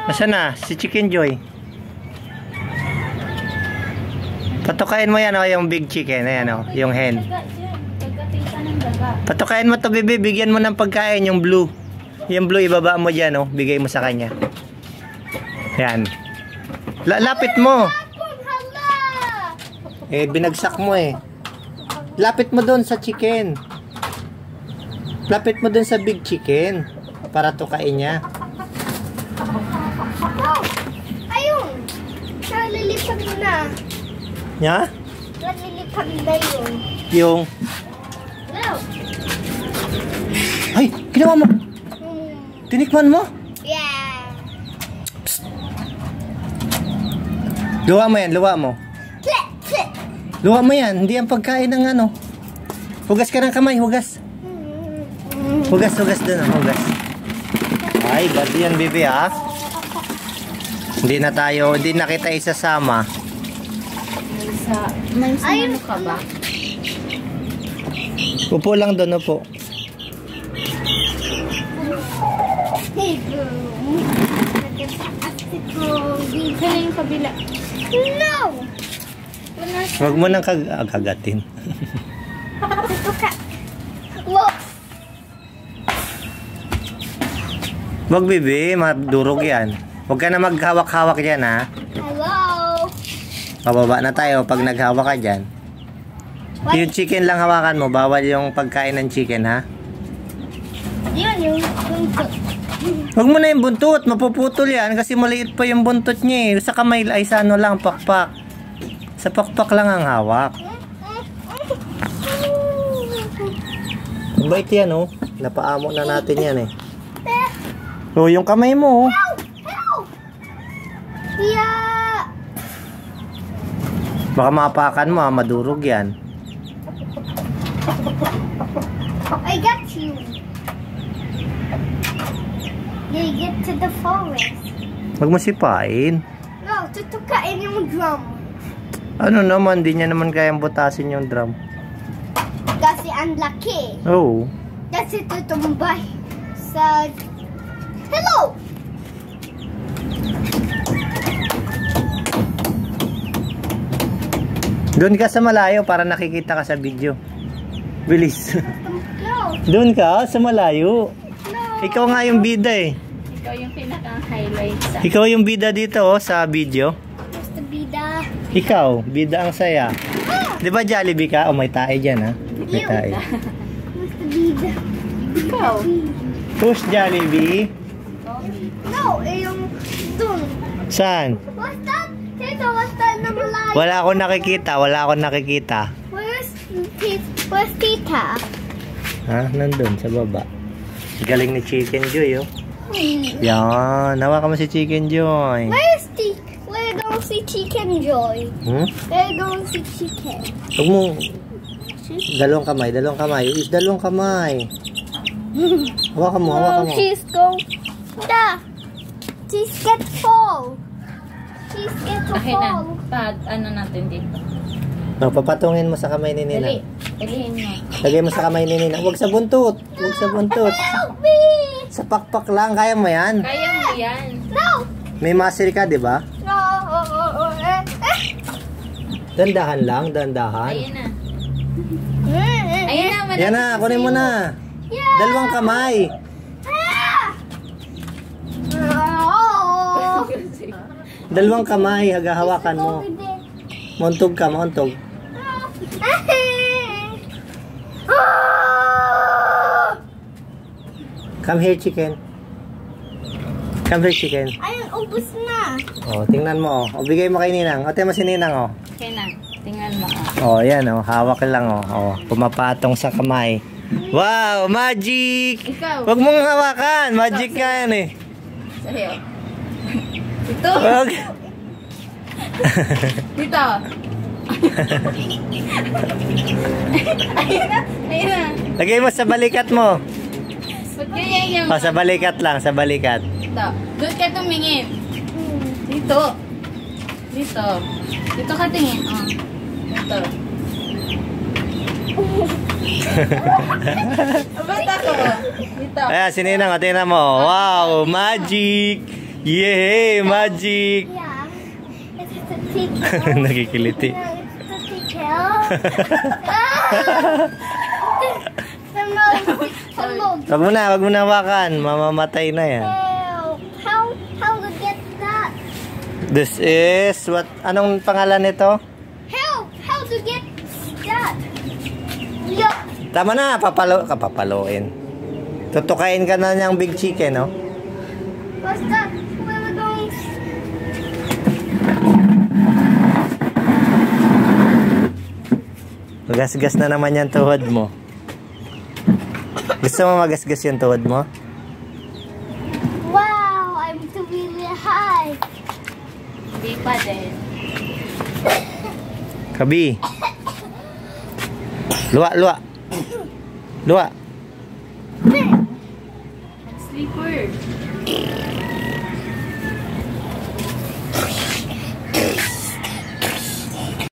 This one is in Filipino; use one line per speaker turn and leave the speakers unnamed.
Nasaan na? Si Chicken Joy. Patukain mo yan o, yung big chicken. Ayan o, yung hen. Patukain mo to, bebe. Bigyan mo ng pagkain, yung blue. Yung blue, ibaba mo dyan o. Bigay mo sa kanya. Ayan. Lapit mo. Eh, binagsak mo eh. Lapit mo doon sa chicken. Lapit mo doon sa big chicken. Para tukain niya.
Ayun. Nalilipad mo na.
Ya?
Nalilipad na yun.
Yung...
No.
Ay! Ginawa mo! Tinikman mo?
Yeah.
Psst. Luwa mo yan, luwa mo. Luwa mo yan, hindi ang pagkain ng ano. Hugas ka ng kamay, hugas. Hugas doon, hugas. Ay, bad yan, bibi, ha? Hindi na kita isasama.
May ano ka ba?
Upo lang doon, upo.
Hey, girl.
Kaya yung kabila.
No!
Huwag mo nang kagatin.
Whoa!
Huwag, bibi, madurog yan. Huwag ka na maghawak-hawak dyan, ha?
Hello!
Pababa na tayo pag naghawak ka dyan.
What?
Yung chicken lang hawakan mo. Bawal yung pagkain ng chicken, ha?
Yun, yung buntot.
Huwag mo na yung buntot. Mapuputol yan kasi maliit pa yung buntot niya, eh. Sa kamay ay sa ano lang, pakpak. Sa pakpak lang ang hawak. Bait yan, oh. Napaamo na natin yan, eh. Oh, yung kamay mo, oh.
Help! Yeah!
Baka mapakan mo, madurog yan.
I got you. You get to the forest.
Huwag mo sipain.
No, tutukain yung drum.
Ano naman, di niya naman kayang butasin yung drum.
Kasi ang laki.
Oh.
Kasi tutumbay sa... Hello!
Doon ka sa malayo para nakikita ka sa video. Bilis.
No.
Doon ka sa malayo.
No.
Ikaw nga yung bida, eh.
Ikaw yung pinaka-highlight sa...
Ikaw yung bida dito, oh, sa video.
Basta bida.
Ikaw, bida ang saya. Di ba Jollibee ka? O, may tae dyan, ha? May tae.
Basta bida.
Ikaw.
Push Jollibee.
No, yung dun.
Saan?
What's that? Tito, what's that na malayo?
Wala akong nakikita.
Where's Tita?
Ha? Nandun, sa baba. Galing ni Chicken Joy, oh. Yan. Hawakan mo si Chicken Joy.
Where's Tita? Where don't see Chicken Joy?
Hmm?
Where don't see Chicken?
Huwag mo. Dalawang kamay. Is dalawang kamay. Hawakan mo.
She's going. She's get fall. She's get to
Akin na.
fall.
Ano natin dito.
No, papatungin mo sa kamay ni Nina.
Dalihin mo.
Lagay mo sa kamay ni Nina. Huwag sa buntot.
Help me!
Sa pakpak lang. Kaya mo yan.
Kaya mo yan.
No!
May muscle ka, di ba?
No!
Dandahan lang. Dandahan.
Ayan na. Ayan na.
Yan na. Kunin mo na.
Yeah!
Dalawang kamay.
Oh!
Dalawang kamay. Hagahawakan mo. Muntog ka. Muntog. Come here, chicken.
Ayun, ubus na.
Oh, tingnan mo. Oh, bigay mo kay Ninang. O, tingnan mo si Ninang, oh.
Okay na. Tingnan mo.
Oh, yan, oh. Hawak lang, oh. Oh, pumapatong sa kamay. Wow, magic!
Ikaw.
Huwag mong hawakan. Magic ka yan, eh.
Sa'yo. Dito.
Huwag.
Dito. Ayun na.
Lagay mo sa balikat mo.
Ba't ganyan yung...
Oh, sa balikat lang, sa balikat.
Dito. Doon ka tumingin. Dito. Dito ka tingin. Oh. Dito. Ba't ako? Dito.
Ayan, si Ninang, tingnan mo. Wow, magic! Yay! Magic!
Yeah. It's a teacher.
Nakikiliti.
No, it's a teacher. Hello.
Wag mo na hawakan. Mamamatay na yan.
Help. How to get that?
This is, anong pangalan nito?
Help. How to get that? Yeah.
Tama na, papaluin. Tutukain ka na niyang big chicken, no?
What's that? Where we going?
Magasgas na naman yung tuhod mo. Gusto mo magasgas yung tuhod mo?
Wow, I'm too really high.
Hindi pa din.
Kabi. Luwa.
Sleeper.